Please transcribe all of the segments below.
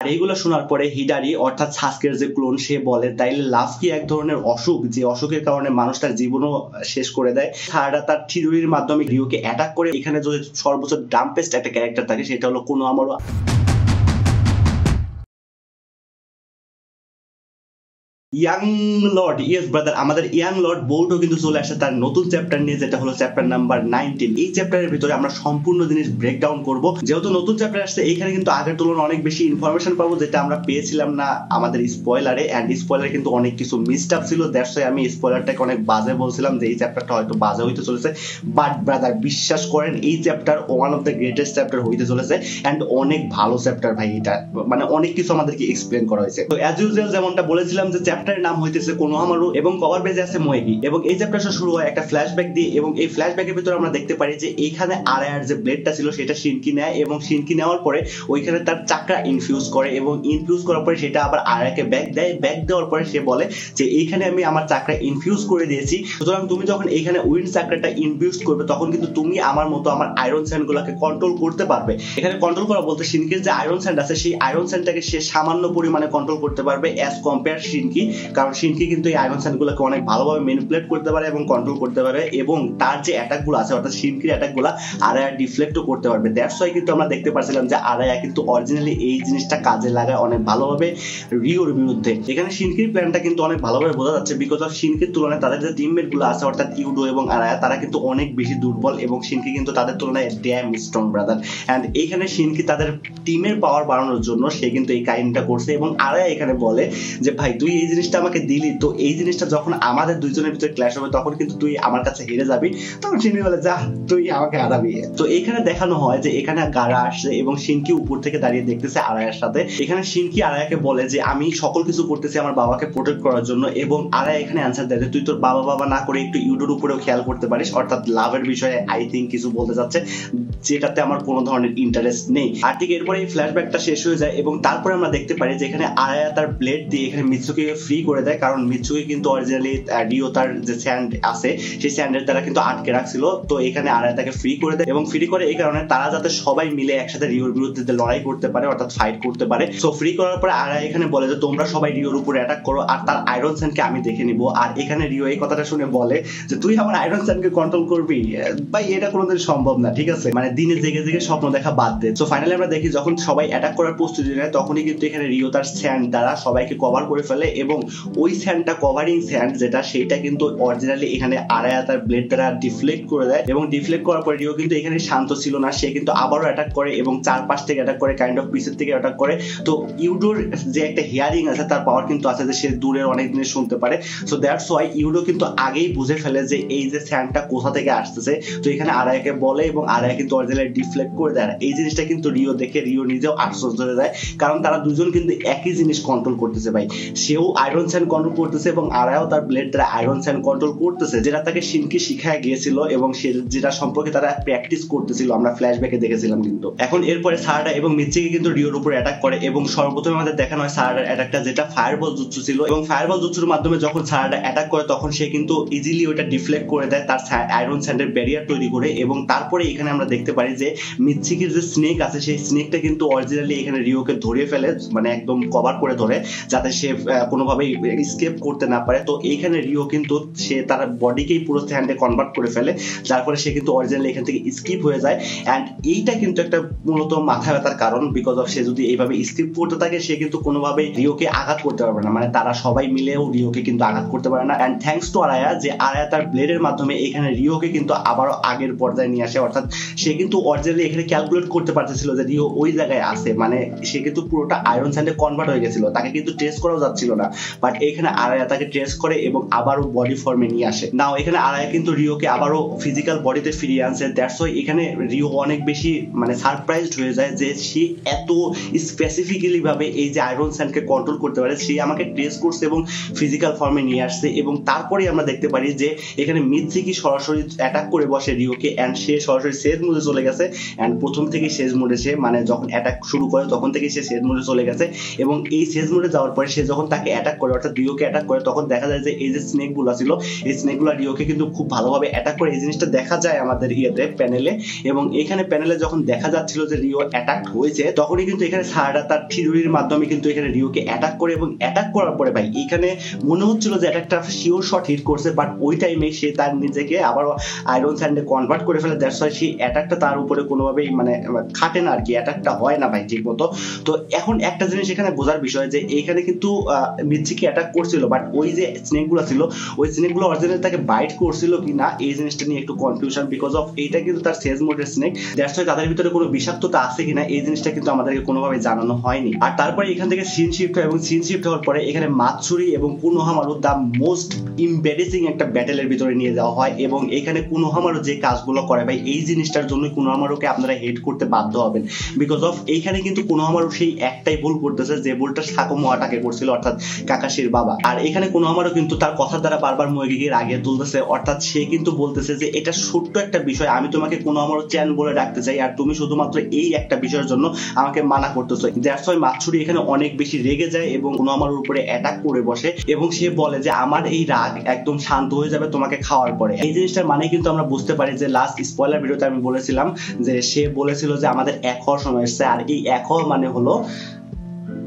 আর এইগুলো শোনার পরে হিডারি অর্থাৎ সাসকের যে ক্লোন সে বলে তাইলে লাভ কি এক ধরনের অসুখ, যে অসুখের কারণে মানুষ তার জীবনও শেষ করে দেয়। সারাটা তার থিওরির মাধ্যমে রিওকে অ্যাটাক করে। এখানে যদি সর্বোচ্চ ডাম্পেস্ট একটা ক্যারেক্টার থাকে সেটা হলো কোনোহামারু। ইয়াং লর্ড, ইয়েস ব্রাদার, আমাদের ইয়াং লর্ড বোল্টও কিন্তু চলে আসে তার নতুন চ্যাপ্টার নিয়ে, যেটা হলো চ্যাপ্টার নাম্বার 19। এই চ্যাপ্টারের ভিতরে আমরা সম্পূর্ণ জিনিস ব্রেকডাউন করব। যেহেতু নতুন চ্যাপ্টার আসছে এইখানে কিন্তু আগের তুলনায় অনেক বেশি ইনফরমেশন পাবো, যেটা আমরা পেয়েছিলাম না আমাদের স্পয়লারে। এন্ড স্পয়লারে কিন্তু অনেক কিছু মিসড আপ ছিল, দ্যাটস ওয়াই আমি স্পয়লারটাকে অনেক বাজে বলছিলাম যে এই চ্যাপ্টারটা হয়তো বাজে হইতে চলেছে। বাট ব্রাদার বিশ্বাস করেন এই chapter one of the greatest chapter হইতে চলেছে। এন্ড অনেক ভালো চ্যাপ্টার ভাই, এটা মানে অনেক কিছু আমাদেরকে এক্সপ্লেন করা হয়েছে। তো অ্যাজ ইউজুয়াল যেমনটা বলেছিলাম যে চ্যাপ্টারের নাম হইতেছে কোনোহামারু এবং কভার পেজে আছে মোয়েগি। এবং এই চ্যাপ্টারটা শুরু হয় একটা ফ্ল্যাশব্যাক দিয়ে, এবং এই ফ্ল্যাশব্যাকের ভিতরে আমরা দেখতে পারি যে এইখানে আরায়ার যে ব্লেডটা ছিল সেটা শিনকি নেয়, এবং শিনকি নেওয়ার পরে ওইখানে তার চাকরা ইনফিউজ করে, এবং ইনফিউজ করার পরে সেটা আবার আরায়াকে ব্যাক দেয়। ব্যাক দেওয়ার পরে সে বলে যে এইখানে আমি আমার চাকরা ইনফিউজ করে দিয়েছি, সুতরাং তুমি যখন এইখানে উইন্ড চাকরাটা ইনফিউজ করবে তখন কিন্তু তুমি আমার মতো আমার আয়রন স্যান্ড গুলাকে কন্ট্রোল করতে পারবে। এখানে কন্ট্রোল করা বলতে শিনকির যে আয়রন স্যান্ড আছে সেই আয়রন স্যান্ডটাকে সে সামান্য পরিমাণে কন্ট্রোল করতে পারবে অ্যাজ কম্পেয়ার শিনকি, কারণ শিনকি কিন্তু এই আয়রন স্যান্ড গুলোকে অনেক ভালোভাবে ম্যানিপুলেট করতে পারে এবং কন্ট্রোল করতে পারে, এবং তার যে অ্যাটাক গুলো আছে অর্থাৎ শিনকির অ্যাটাক গুলা আরায়া ডিফ্লেক্টও করতে পারবে। দ্যাটস ওয়াই কিন্তু আমরা দেখতে পাচ্ছিলাম যে আরায়া কিন্তু অরিজিনালি এই জিনিসটা কাজে লাগায় অনেক ভালোভাবে রিওর বিরুদ্ধে। এখানে শিনকির প্ল্যানটা কিন্তু অনেক ভালোভাবে বোঝা যাচ্ছে, বিকজ অফ শিনকির তুলনায় তাদের যে টিমমেট গুলো আছে অর্থাৎ ইউডো এবং আরায়া তারা কিন্তু অনেক বেশি দুর্বল, এবং শিনকি কিন্তু তাদের তুলনায় ড্যাম স্ট্রং ব্রাদার। এন্ড এইখানে শিনকি তাদের টিমের পাওয়ার বাড়ানোর জন্য সে কিন্তু এই কাহিনীটা করছে, এবং আরায়া এখানে বলে যে ভাই তুই এই জিনিসটা আমাকে দিলি, তো এই জিনিসটা যখন আমাদের দুইজনের ভিতরে ক্ল্যাশ হবে তখন কিন্তু তুই আমার কাছে হেরে যাবি। তখন শিনকি বলে যা তুই আমাকে হারাবি। তো এখানে দেখানো হয় যে এখানে গারা আসছে এবং শিনকি উপর থেকে দাঁড়িয়ে দেখতেছে আরায়ার সাথে। এখানে শিনকি আরায়াকে বলে যে আমি সকল কিছু করতেছি আমার বাবাকে প্রোটেক্ট করার জন্য, এবং আরায়া এখানে অ্যান্সার দেয় যে তুই তোর বাবা না করে একটু ইউডোর উপরেও খেয়াল করতে পারিস, অর্থাৎ লাভের বিষয়ে আই থিঙ্ক কিছু বলতে যাচ্ছে যেটাতে আমার কোনো ধরনের ইন্টারেস্ট নেই। আর ঠিক এরপরে এই ফ্ল্যাশব্যাকটা শেষ হয়ে যায়, এবং তারপরে আমরা দেখতে পারি যে এখানে আরায়া তার ব্লেড দিয়ে এখানে মিৎসুকে ফ্রি করে দেয়, কারণ মিৎসুকে কিন্তু অরিজিনালি রিও তার যে স্যান্ড আছে সেই স্যান্ডের দ্বারা কিন্তু আটকে রাখছিল। তো এখানে আরায়া তাকে ফ্রি করে দেয়, এবং ফ্রি করে এই কারণে তারা যাতে সবাই মিলে একসাথে রিওর বিরুদ্ধে লড়াই করতে পারে অর্থাৎ ফাইট করতে পারে। সো ফ্রি করার পরে আরায়া এখানে বলে যে তোমরা সবাই রিওর উপরে অ্যাটাক করো আর তার আয়রন স্যান্ডকে আমি দেখে নিব। আর এখানে রিও এই কথাটা শুনে বলে যে তুই আমার আয়রন স্যান্ডকে কন্ট্রোল করবি? ভাই এটা কোনোদিন সম্ভব না, ঠিক আছে, মানে দিনে জেগে জেগে স্বপ্ন দেখা বাদ দে। সো ফাইনালি আমরা দেখি যখন সবাই অ্যাটাক করার প্রস্তুতি নেয় তখনই কিন্তু এখানে রিও তার স্যান্ড দ্বারা সবাইকে কভার করে ফেলে, এবং ওই স্যান্ডটা কভারিং স্যান্ড যেটা সেইটা কিন্তু অরিজিনালি এখানে আরায়া তার ব্লেড দ্বারা ডিফ্লেক্ট করে দেয়, এবং ডিফ্লেক্ট করার পরে রিও কিন্তু এখানে শান্ত ছিল না, সে কিন্তু আবারও অ্যাটাক করে এবং চারপাশ থেকে অ্যাটাক করে, কাইন্ড অফ পিসের থেকে অ্যাটাক করে। তো ইউডোর যে একটা হিয়ারিং আছে তার পাওয়ার কিন্তু আছে যে সে দূরের অনেক জিনিস শুনতে পারে। সো দ্যাটস ওয়াই ইউডো কিন্তু আগেই বুঝে ফেলে যে এই যে স্যান্ডটা কোথা থেকে আসতেছে। তো এখানে আরায়াকে বলে এবং আরায়া কিন্তু অরিজিনালি ডিফ্লেক্ট করে দেয়। এই জিনিসটা কিন্তু রিও দেখে রিও নিজেও আশ্চর্য হয়ে যায়, কারণ তারা দুজন কিন্তু একই জিনিস কন্ট্রোল করতেছে ভাই। সেও আয়রন স্যান্ড কন্ট্রোল করতেছে এবং আরায়াও তার ব্লেড দ্বারা আয়রন স্যান্ড কন্ট্রোল করতেছে, যেটা তাকে শিনকি শিখায় গিয়েছিল এবং সে যেটা সম্পর্কে তারা প্র্যাকটিস করতেছিল আমরা ফ্ল্যাশব্যাকে দেখেছিলাম। কিন্তু এখন এরপরে সারাডা এবং মিৎসুকি কিন্তু রিওর উপর অ্যাটাক করে, এবং সর্বপ্রথমে আমাদের দেখানো হয় সারাডার অ্যাটাকটা যেটা ফায়ারবল জুৎসু ছিল, এবং ফায়ারবল জুৎসুর মাধ্যমে যখন সারাডা অ্যাটাক করে তখন সে কিন্তু ইজিলি ওটা ডিফ্লেক্ট করে দেয় তার আয়রন স্যান্ডের ব্যারিয়ার তৈরি করে। এবং তারপরে এখানে আমরা দেখতে পারি যে মিৎসুকির যে স্নেক আছে সেই স্নেকটা কিন্তু অরিজিনালি এখানে রিওকে ধরে ফেলে, মানে একদম কভার করে ধরে যাতে সে কোনোভাবেই এসকেপ করতে না পারে। তো এইখানে রিও কিন্তু সে তার বডিকেই পুরো স্যান্ডে কনভার্ট করে ফেলে, যার ফলে সে কিন্তু অরিজিনালি এখান থেকে স্কিপ হয়ে যায়। এন্ড এইটা কিন্তু একটা মূলত মাথা ব্যথার কারণ, বিকজ অফ সে যদি এইভাবে স্কিপ করতে থাকে সে কিন্তু কোনোভাবেই রিওকে আঘাত করতে পারবে না, মানে তারা সবাই মিলেও রিওকে কিন্তু আঘাত করতে পারে না। এন্ড থ্যাঙ্কস টু আরায়া যে আরায়া তার ব্লেডের মাধ্যমে এখানে রিওকে কিন্তু আবারও আগের পর্যায়ে নিয়ে আসে, অর্থাৎ সে কিন্তু অরিজিনালি এখানে ক্যালকুলেট করতে পারতেছিল যে রিও ওই জায়গায় আছে, মানে সে কিন্তু পুরোটা আয়রন স্যান্ডে কনভার্ট হয়ে গেছিল, তাকে কিন্তু ট্রেস করাও যাচ্ছিল না। বাট এখানে আরায়া তাকে ট্রেস করে এবং আবারও বডি ফর্মে নিয়ে আসে। নাও এখানে আরায়া কিন্তু রিওকে আবারও ফিজিক্যাল বডিতে ফিরিয়ে আনছে। দ্যাটস ওয়াই এখানে রিও অনেক বেশি মানে সারপ্রাইজড হয়ে যায় যে সে এত স্পেসিফিক্যালি ভাবে এই যে আয়রন স্যান্ডকে কন্ট্রোল করতে পারে, সে আমাকে ট্রেস করছে এবং ফিজিক্যাল ফর্মে নিয়ে আসছে। এবং তারপরে আমরা দেখতে পারি যে এখানে মিৎসুকি সরাসরি অ্যাটাক করে বসে রিওকে, এন্ড সে সরাসরি শেষ মোডে চলে গেছে। এন্ড প্রথম থেকেই শেষ মোডে সে, মানে যখন অ্যাটাক শুরু করে তখন থেকেই সে শেষ মোডে চলে গেছে, এবং এই শেষ মোডে যাওয়ার পরে সে যখন তাকে অ্যাটাক অ্যাটাক করে, অর্থাৎ রিওকে অ্যাটাক করে, তখন দেখা যায় যে এই যে স্নেক গুলা ছিল এই স্নেক গুলা রিওকে কিন্তু খুব ভালোভাবে অ্যাটাক করে। এই জিনিসটা দেখা যায় আমাদের প্যানেলে, এবং এখানে প্যানেলে যখন দেখা যাচ্ছিল যে রিও অ্যাটাক হয়েছে, তখনই কিন্তু এখানে সারাটা তার থিওরির মাধ্যমে কিন্তু এখানে রিওকে অ্যাটাক করে, এবং অ্যাটাক করার পরে ভাই এখানে মনে হচ্ছিল যে অ্যাটাকটা শিওর শট হিট করছে, বাট ওই টাইমে সে তার নিজেকে আবার আয়রন স্যান্ডে কনভার্ট করে ফেলে। দ্যাটস ওয়াই সেই অ্যাটাকটা তার উপরে কোনোভাবেই মানে খাটে না আর কি, অ্যাটাকটা হয় না ভাই ঠিক মতো। তো এখন একটা জিনিস এখানে বোঝার বিষয় যে এইখানে কিন্তু মিচিকে অ্যাটাক করছিল, বাট ওই যে স্নেক গুলো ছিল ওই স্নেক গুলো অরিজিনালি তাকে বাইট করছিল কিনা এই জিনিসটা নিয়ে একটু কনফিউশন, বিকজ অফ এইটা কিন্তু তার সেজ মোডের স্নেক। দ্যাটস ওয়াই তাদের ভিতরে কোনো বিষাক্ততা আছে কিনা এই জিনিসটা কিন্তু আমাদেরকে কোনোভাবে জানানো হয়নি। আর তারপরে এখান থেকে সিন শিফট হয়, এবং সিন শিফট হওয়ার পরে এখানে মাতসুরি এবং কুনোহামারু দা মোস্ট ইম্বারেসিং একটা ব্যাটেলের ভিতরে নিয়ে যাওয়া হয়, এবং এখানে কুনোহামারু যে কাজগুলো করে ভাই এই জিনিসটার জন্য কুনোহামারুকে আপনারা হেট করতে বাধ্য হবেন, বিকজ অফ এইখানে কিন্তু কুনোহামারু সেই একটাই ভুল করতেছে যে ভুলটা সাকুমোয়াটাকে করছিল, অর্থাৎ কাকাশির বাবা। আর এখানে কুনোহামারু কিন্তু তার কথার দ্বারা বারবার মোয়েগিকে রাগিয়ে তুলতেছে, অর্থাৎ সে কিন্তু বলতেছে যে এটা ছোট্ট একটা বিষয়, আমি তোমাকে কুনোহামারু চ্যান বলে ডাকতে চাই, আর তুমি শুধুমাত্র এই একটা বিষয়ের জন্য আমাকে মানা করতেছো। দ্যাটস ওয়াই মাতসুরি এখানে অনেক বেশি রেগে যায় এবং কুনোহামারুর উপরে অ্যাটাক করে বসে, এবং সে বলে যে আমার এই রাগ একদম শান্ত হয়ে যাবে তোমাকে খাওয়ার পরে। এই জিনিসটার মানে কিন্তু আমরা বুঝতে পারি যে লাস্ট স্পয়লার ভিডিওতে আমি বলেছিলাম যে সে বলেছিল যে আমাদের এক হওয়ার সময় এসছে, আর এই এক হওয়া মানে হলো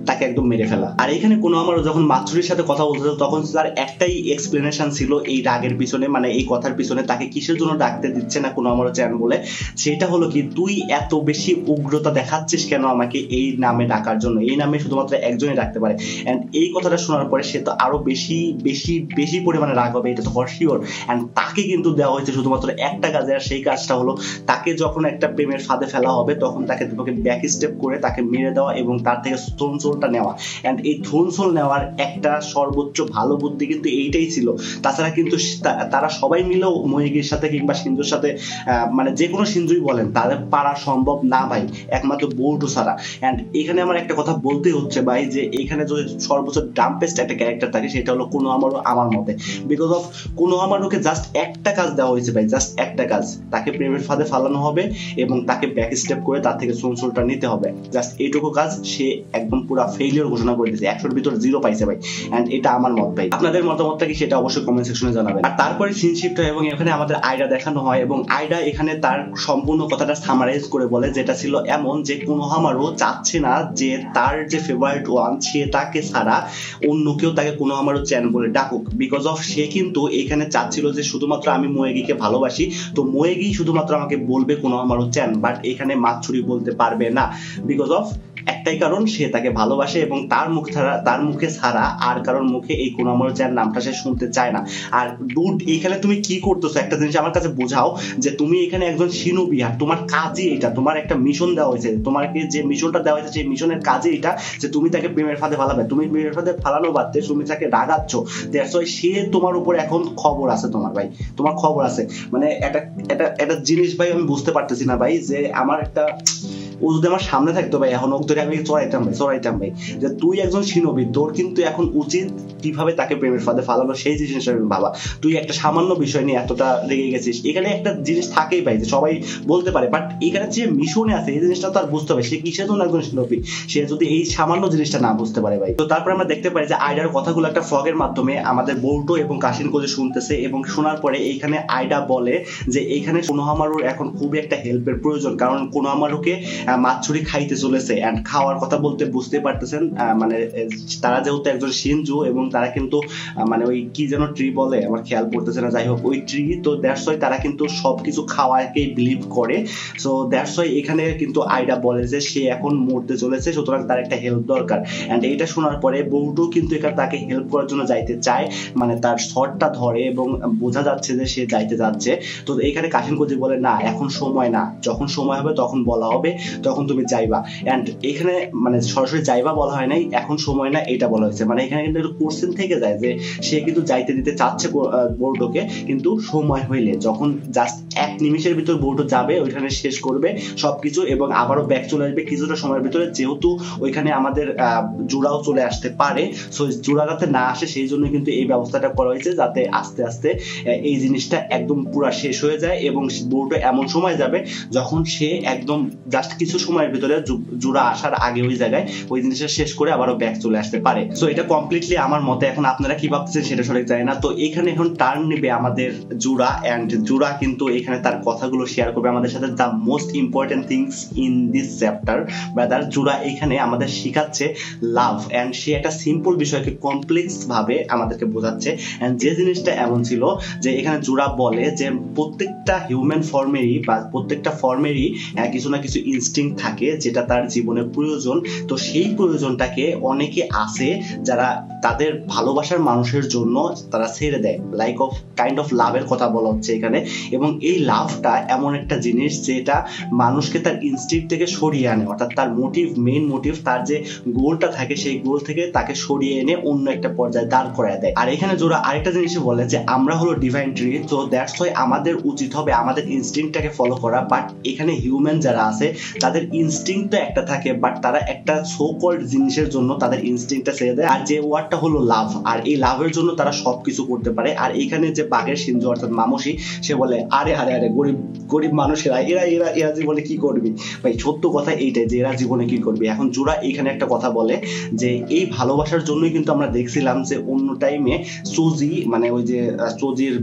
তাকে একদম মেরে ফেলা। আর এখানে কুনোহামারু যখন মাতসুরির সাথে কথা বলতেছিল তখন তার একটাই এক্সপ্লেনেশন ছিল এই রাগের পিছনে, মানে এই কথার পিছনে তাকে কিসের জন্য ডাকতে দিচ্ছে না কুনোহামারু চ্যান বলে, সেটা হলো কি তুই এত বেশি উগ্রতা দেখাচ্ছিস কেন আমাকে এই নামে ডাকার জন্য, এই নামে শুধুমাত্র একজনই ডাকতে পারে। এন্ড এই কথাটা শোনার পরে সে তো আরো বেশি বেশি বেশি পরিমাণে রাগ হবে, এটা তো ফর শিওর। এন্ড তাকে কিন্তু দেওয়া হয়েছে শুধুমাত্র একটা কাজে, আর সেই কাজটা হলো তাকে যখন একটা প্রেমের ফাঁদে ফেলা হবে তখন তাকে ব্যাক স্টেপ করে তাকে মেরে দেওয়া এবং তার থেকে স্টোন সোলটা নেওয়া। এন্ড এই থ্রোন সোল নেওয়ার একটা সর্বোচ্চ ভালো বুদ্ধি কিন্তু এইটাই ছিল, তাছাড়া কিন্তু তারা সবাই মিলেও মোয়েগির সাথে কিংবা সিন্ধুর সাথে মানে যে কোনো সিন্ধুই বলেন তাদের পারা সম্ভব না ভাই, একমাত্র বোর্ডও ছাড়া। এন্ড এখানে আমার একটা কথা বলতে হচ্ছে ভাই যে এখানে যদি সর্বোচ্চ ডাম্পেস্ট একটা ক্যারেক্টার থাকে সেটা হলো কুনোহামারু আমার মতে, বিকজ অফ কুনোহামারুকে জাস্ট একটা কাজ দেওয়া হয়েছে ভাই, জাস্ট একটা কাজ, তাকে প্রেমের ফাঁদে ফালানো হবে এবং তাকে ব্যাক স্টেপ করে তার থেকে স্টোন সোলটা নিতে হবে, জাস্ট এইটুকু কাজ। সে একদম পুরো ফেইলিওর ঘোষণা করে দিয়েছে, 100-এর ভিতর 0 পাইছে ভাই। এন্ড এটা আমার মত ভাই, আপনাদের মতামতটা কি সেটা অবশ্যই কমেন্ট সেকশনে জানাবেন। আর তারপরে সিন শিফট হয় এবং এখানে আমাদের আয়ডা দেখানো হয়, এবং আয়ডা এখানে তার সম্পূর্ণ কথাটা সামারাইজ করে বলে, যেটা ছিল এমন যে কুনোহামারু চাচ্ছে না যে তার যে ফেভারিট ওয়ান সে তাকে ছাড়া অন্য কেউ তাকে কুনোহামারু চ্যান বলে ডাকুক, বিকজ অফ সে কিন্তু এখানে চাচ্ছিল যে শুধুমাত্র আমি মোয়েগিকে ভালোবাসি, তো মোয়েগি শুধুমাত্র আমাকে বলবে কুনোহামারু চ্যান, বাট এখানে মাতসুরি বলতে পারবে না, বিকজ অফ একটাই কারণ, সে তাকে ভালোবাসে এবং তার মুখে ছাড়া আর কারোর মুখে এই কুনোহামারু চ্যান নামটা সে শুনতে চায় না। আর ডুড এখানে তুমি কি করতেছো একটা জিনিস আমার কাছে বোঝাও, যে তুমি এখানে একজন শিনোবি আর তোমার কাজই এটা, তোমার একটা মিশন দেওয়া হয়েছে, তোমাকে যে মিশনটা দেওয়া হয়েছে সেই মিশনের কাজে এটা যে তুমি তাকে প্রেমের ফাঁদে ফালাবে, তুমি প্রেমের ফাঁদে ফালানো বাদতে তুমি তাকে রাগাচ্ছ, দ্যাটস ওয়াই সে তোমার উপরে এখন খবর আছে, তোমার ভাই তোমার খবর আছে। মানে একটা জিনিস ভাই আমি বুঝতে পারতেছি না ভাই, যে আমার একটা ও যদি আমার সামনে থাকতো ভাই এখন ওকে আমি চড়াইতাম ভাই, যে তুই একজন শিনোবি, তোর কিন্তু এখন উচিত কিভাবে তাকে প্রেমের ফাঁদে ফালানো সেই জিনিস ভাবা, তুই একটা সামান্য বিষয় নিয়ে এতটা লেগে গেছিস। এখানে একটা জিনিস থাকেই ভাই যে সবাই বলতে পারে, বাট এখানে যে মিশনে আছে এই জিনিসটা তো আর বুঝতে হবে, সে কিসের জন্য একজন শিনোবি সে যদি এই সামান্য জিনিসটা না বুঝতে পারে ভাই। তো তারপর আমরা দেখতে পাই যে আয়ডার কথাগুলো একটা ফগের মাধ্যমে আমাদের বোল্টো এবং কাশিন কোজে শুনতেছে, এবং শোনার পরে এইখানে আয়ডা বলে যে এইখানে কুনোহামারুর এখন খুবই একটা হেল্পের প্রয়োজন, কারণ কুনোহামারুকে মাতসুরি খাইতে চলেছে। এন্ড খাওয়ার কথা বলতে বুঝতে পারতেছেন, মানে তারা যেহেতু একজন শিনজু এবং তারা কিন্তু মানে ওই কি যেন ট্রি বলে আমার খেয়াল পড়তেছে না, যাই হোক ওই ট্রি, তো দ্যাটস ওয়াই তারা কিন্তু সবকিছু খাওয়াকে বিলিভ করে। সো দ্যাটস ওয়াই এখানে কিন্তু আয়ডা বলে যে সে এখন মরতে চলেছে, সুতরাং তার একটা হেল্প দরকার। এন্ড এইটা শোনার পরে বউটো কিন্তু এখানে তাকে হেল্প করার জন্য যাইতে চায়, মানে তার শটটা ধরে এবং বোঝা যাচ্ছে যে সে যাইতে যাচ্ছে। তো এখানে কাশিন কোজি বলে না এখন সময় না, যখন সময় হবে তখন বলা হবে, তখন তুমি যাইবা। এন্ড এখানে মানে সরাসরি যাইবা বলা হয় নাই, এখন সময় না এটা বলা হয়েছে, মানে এখানে কিন্তু একটু কোশ্চেন থেকে যায় যে সে কিন্তু যাইতে দিতে চাচ্ছে বোর্ডোকে, কিন্তু সময় হইলে যখন জাস্ট 1 নিমিষের ভিতর বোর্ডো যাবে ওইখানে শেষ করবে সবকিছু এবং আবারও ব্যাক চলে আসবে কিছুটা সময়ের ভিতরে, যেহেতু ওইখানে আমাদের জোড়াও চলে আসতে পারে, সো জোড়া যাতে না আসে সেই জন্য কিন্তু এই ব্যবস্থাটা করা হয়েছে, যাতে আস্তে আস্তে এই জিনিসটা একদম পুরা শেষ হয়ে যায় এবং বোর্ডো এমন সময় যাবে যখন সে একদম জাস্ট কিছু সময়ের ভিতরে জোড়া আসার আগে ওই জায়গায় ওই জিনিসটা শেষ করে আবারও ব্যাক চলে আসতে পারে। সো এটা কমপ্লিটলি আমার মতে। এখন আপনারা কি ভাবতেছেন সেটা সঠিক জানি না। তো এখানে এখন টার্ন নেবে আমাদের জোড়া, এন্ড জোড়া কিন্তু এখানে তার কথাগুলো শেয়ার করবে আমাদের সাথে। The most important things in this chapter, brother, জোড়া এখানে আমাদের শিখাচ্ছে লাভ, এন্ড সে একটা সিম্পল বিষয়কে কমপ্লেক্স ভাবে আমাদেরকে বোঝাচ্ছে। এন্ড যে জিনিসটা এমন ছিল যে এখানে জোড়া বলে যে প্রত্যেকটা হিউম্যান ফর্মেরই বা প্রত্যেকটা ফর্মেরই কিছু না কিছু ইনস্টিংক্ট থাকে যেটা তার জীবনের প্রয়োজন। তো সেই প্রয়োজনটাকে অনেকে আছে যারা তাদের ভালোবাসার মানুষের জন্য তারা ছেড়ে দেয়, লাইক অফ কাইন্ড অফ লাভের কথা বলা হচ্ছে এখানে। এবং এই লাভটা এমন একটা জিনিস যেটা মানুষকে তার ইনস্টিংক্ট থেকে সরিয়ে আনে, অর্থাৎ তার মোটিভ, মেইন মোটিভ, তার যে গোলটা থাকে সেই গোল থেকে তাকে সরিয়ে এনে অন্য একটা পর্যায়ে দাঁড় করায় দেয়। আর এখানে জোড়া আরেকটা জিনিস বলে যে আমরা হলো ডিভাইন ট্রি, তো দ্যাটস ওয়াই আমাদের উচিত হবে আমাদের ইনস্টিংক্টটাকে ফলো করা। বাট এখানে হিউম্যান যারা আছে তাদের ইনস্টিংক্ট তো একটা থাকে, বাট তারা একটা সো কল্ড জিনিসের জন্য তাদের ইনস্টিংক্টটা ছেড়ে দেয়, আর যে ওয়ার্ডটা হলো লাভ। আর এই লাভের জন্য তারা সবকিছু করতে পারে। আর এখানে যে বাঘের সিনজো অর্থাৎ মামুশি, সে বলে আরে আরে আরে গরিব গরিব মানুষেরা এরা এরা এরা জীবনে কি করবি ভাই, সত্য কথা এইটাই যে এরা জীবনে কি করবি। এখন জোড়া এখানে একটা কথা বলে যে এই ভালোবাসার জন্যই কিন্তু আমরা দেখছিলাম যে অন্য টাইমে চোজি, মানে ওই যে চোজির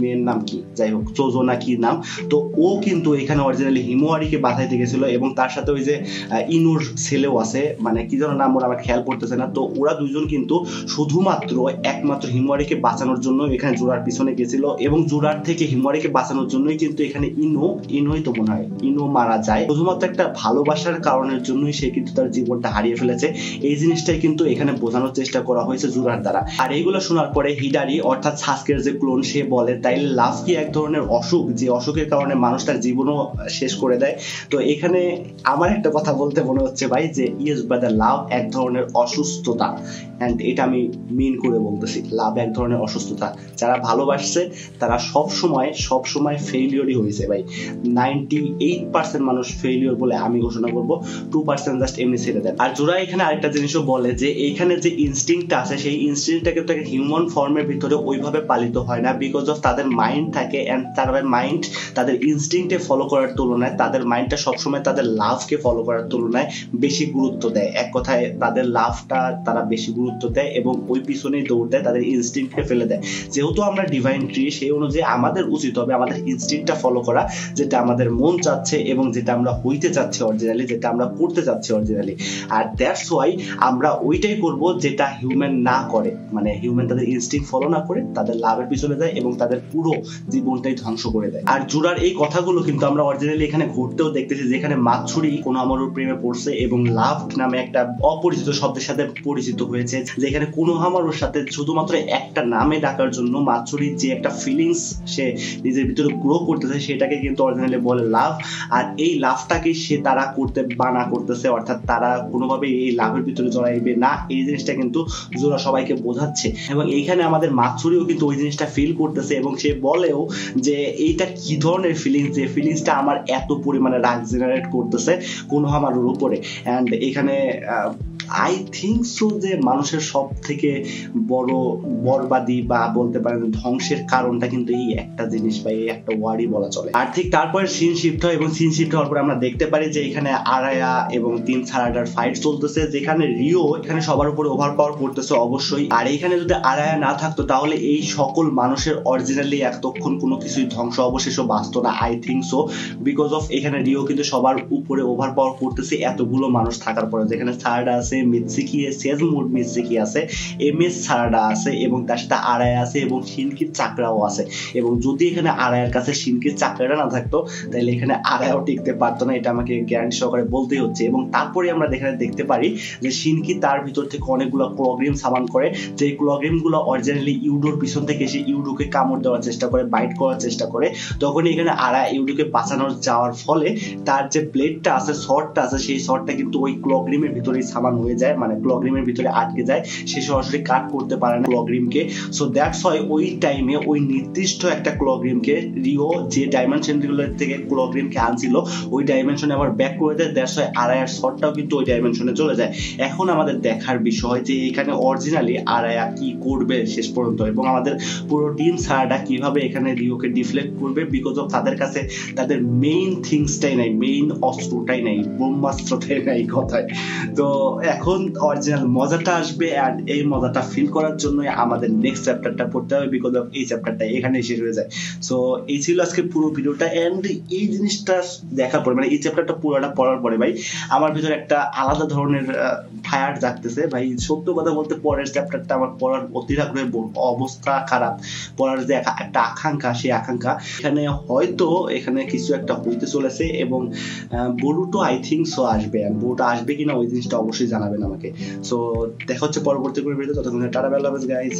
মেয়ের নাম কি, যাই হোক চোজো না কি নাম, তো ও কিন্তু এখানে অরিজিনালি হিমোয়ারিকে বাঁচাইতে গেছিল এবং তার সাথে ওই যে ইনুর ছেলেও আছে, মানে কি যেন নাম ওরা আমার খেয়াল করতেছে না। তো ওরা দুইজন কিন্তু শুধুমাত্র একমাত্র হিমোয়ারিকে বাঁচানোর জন্য এখানে জোড়ার পিছনে গেছিল, এবং জোড়ার থেকে হিমোয়ারিকে বাঁচানোর জন্যই কিন্তু এখানে ইনোই তো মনে হয় ইনো মারা যায়, শুধুমাত্র একটা ভালোবাসার কারণের জন্যই সে কিন্তু তার জীবনটা হারিয়ে ফেলেছে। এই জিনিসটাই কিন্তু এখানে বোঝানোর চেষ্টা করা হয়েছে জোড়ার দ্বারা। আর এইগুলো শোনার পরে হিডারি অর্থাৎ সাসকের যে ক্লোন, সে বলে তাইলে লাভ কি এক ধরনের অসুখ, যে অসুখের কারণে মানুষ তার জীবনও শেষ করে দেয়? তো এখানে আমার একটা কথা বলতে মনে হচ্ছে ভাই যে ইয়েস ব্রাদার, লাভ এক ধরনের অসুস্থতা, এন্ড এটা আমি মিন করে বলতেছি, লাভ এক ধরনের অসুস্থতা। যারা ভালোবাসছে তারা সব সময় ফেইলিওরই হয়েছে ভাই। 98% মানুষ ফেইলিওর বলে আমি ঘোষণা করবো, 2% জাস্ট এমনি ছেড়ে দেন। আর জোড়া এখানে আরেকটা জিনিসও বলে যে এইখানে যে ইনস্টিংক্ট আছে সেই ইনস্টিংক্টটাকে তো হিউম্যান ফর্মের ভিতরে ওইভাবে পালিত হয় না, বিকজ অফ তাদের মাইন্ড থাকে, এন্ড তাদের মাইন্ড তাদের ইনস্টিংক্টে ফলো করার তুলনায় তাদের মাইন্ডটা সবসময় তাদের লাভকে ফলো করার তুলনায় বেশি গুরুত্ব দেয়। এক কথায় তাদের লাভটা তারা বেশি গুরুত্ব দেয় এবং ওই পিছনেই দৌড় দেয়, তাদের ইনস্টিংক্টকে ফেলে দেয়। যেহেতু আমরা ডিভাইন ট্রি, সেই অনুযায়ী আমাদের উচিত হবে আমাদের ইনস্টিংক্টটা ফলো করা, যেটা আমাদের মন চাচ্ছে এবং যেটা আমরা হইতে চাচ্ছি অরিজিনালি, যেটা আমরা করতে চাচ্ছি অরিজিনালি। আর দ্যাটস ওয়াই আমরা ওইটাই করব যেটা হিউম্যান না করে, মানে হিউম্যান তাদের ইনস্টিংক্ট ফলো না করে তাদের লাভের পিছনে যায় এবং তাদের পুরো জীবনটাই ধ্বংস করে দেয়। আর জোড়ার এই কথাগুলো কিন্তু আমরা অরিজিনালি এখানে ঘটতেও দেখতেছি, যেখানে মাতসুরি কোনো আমারও প্রেমে পড়ছে এবং লাভ নামে একটা অপরিচিত শব্দের সাথে পরিচিত হয়েছে, যেখানে কোনো আমারোর সাথে শুধুমাত্র একটা নামে ডাকার জন্য মাতসুরির যে একটা ফিলিংস সে নিজের ভিতরে গ্রো করতেছে সেটাকে কিন্তু অরিজিনালি বলে লাভ। আর এই লাভটাকে সে তারা করতে বানা করতেছে, অর্থাৎ তারা কোনোভাবে এই লাভের ভিতরে জড়াইবে না, এই জিনিসটা কিন্তু জোড়া সবাইকে বোঝাচ্ছে। এবং এইখানে আমাদের মাতসুরিও কিন্তু ওই জিনিসটা ফিল করতেছে এবং সে বলেও যে এইটা কি ধরনের ফিলিংস, যে ফিলিংসটা আমার এত পরিমাণে রাগ জেনারেট করতেছে কোনো আমার উপরে। এন্ড এখানে আই থিঙ্ক সো যে মানুষের সব থেকে বড় বরবাদি বা বলতে পারেন ধ্বংসের কারণটা কিন্তু এই একটা জিনিস বা এই একটা ওয়ার্ডই বলা চলে। আর ঠিক তারপরে সিন শিফট হয় এবং সিন শিফট হওয়ার পরে আমরা দেখতে পারি যে এখানে আরায়া এবং তিন সারাডার ফাইট চলতেছে, যেখানে রিও এখানে সবার উপরে ওভার পাওয়ার করতেছে অবশ্যই। আর এখানে যদি আরায়া না থাকতো তাহলে এই সকল মানুষের অরিজিনালি এতক্ষণ কোনো কিছুই ধ্বংস অবশেষও বাঁচতো না, I think so, because of এখানে রিও কিন্তু সবার উপরে ওভার পাওয়ার করতেছে এতগুলো মানুষ থাকার পরে, যেখানে সারাডা আছে, মিৎসুকি সেজমুর মিৎসুকি আছে, এমএস সারাডা আছে এবং তার সাথে আরায়া আছে এবং শিনকির চাকরাও আছে। এবং যদি এখানে আরায়ার কাছে শিনকির চাকরাটা না থাকতো তাহলে এখানে আরায়াও টিকতে পারতো না, এটা আমাকে গ্যারান্টি সহকারে বলতেই হচ্ছে। এবং তারপরে আমরা এখানে দেখতে পারি যে শিনকি তার ভিতর থেকে অনেকগুলো ক্লগ্রিম সামান করে, যে ক্লগ্রিম গুলো অরিজিনালি ইউডোর পিছন থেকে এসে ইউডোকে কামড় দেওয়ার চেষ্টা করে, বাইট করার চেষ্টা করে। তখন এখানে আরায়া ইউডোকে বাঁচানোর যাওয়ার ফলে তার যে ব্লেডটা আছে, শর্টটা আছে, সেই শর্টটা কিন্তু ওই ক্লগ্রিমের ভিতরেই সামান হয়ে হয়ে যায়, মানে ক্লগরিমের ভিতরে আটকে যায়, সে সরাসরি কাট করতে পারে না ক্লগরিমকে। সো দ্যাটস ওয়াই ওই টাইমে ওই নির্দিষ্ট একটা ক্লগরিমকে রিও যে ডাইমেনশন থেকে ক্লগরিমকে আনছিল ওই ডাইমেনশনে আবার ব্যাক করে দেয়। দ্যাটস ওয়াই আরায়ার শটটাও কিন্তু ওই ডাইমেনশনে চলে যায়। এখন আমাদের দেখার বিষয় যে এখানে অরিজিনালি আরায়া কি করবে শেষ পর্যন্ত, এবং আমাদের পুরো টিম সারাটা কিভাবে এখানে রিওকে ডিফ্লেক্ট করবে, বিকজ অফ তাদের কাছে তাদের মেইন থিংসটাই নাই, মেইন অস্ত্রটাই নাই, ব্রহ্মাস্ত্রটাই নাই কথায়। তো এখন অরিজিনাল মজাটা আসবে, আর এই মজাটা ফিল করার জন্য আমাদের নেক্সট চ্যাপ্টারটা পড়তে হবে, বিকজ অফ এই চ্যাপ্টারটা এখানে শেষ হয়ে যায়। সো এই ছিল আজকে পুরো ভিডিওটা। এন্ড এই জিনিসটা দেখার পরে, মানে এই চ্যাপ্টারটা পুরোটা পড়ার পরে ভাই আমার ভিতরে একটা আলাদা ধরনের ফায়ার জাগতেছে ভাই। সত্য কথা বলতে পরের চ্যাপ্টারটা আমার পড়ার অতি আগ্রহে, অবস্থা খারাপ, পড়ার যে একটা আকাঙ্ক্ষা, সেই আকাঙ্ক্ষা এখানে হয়তো এখানে কিছু একটা হইতে চলেছে, এবং বরুটো আই থিঙ্ক সো আসবে। বরুটো আসবে কিনা ওই জিনিসটা অবশ্যই জানাবেন আমাকে। সো দেখা হচ্ছে পরবর্তী কোনো ভিডিও, ততক্ষণ টাটা, বাই বাই গাইস।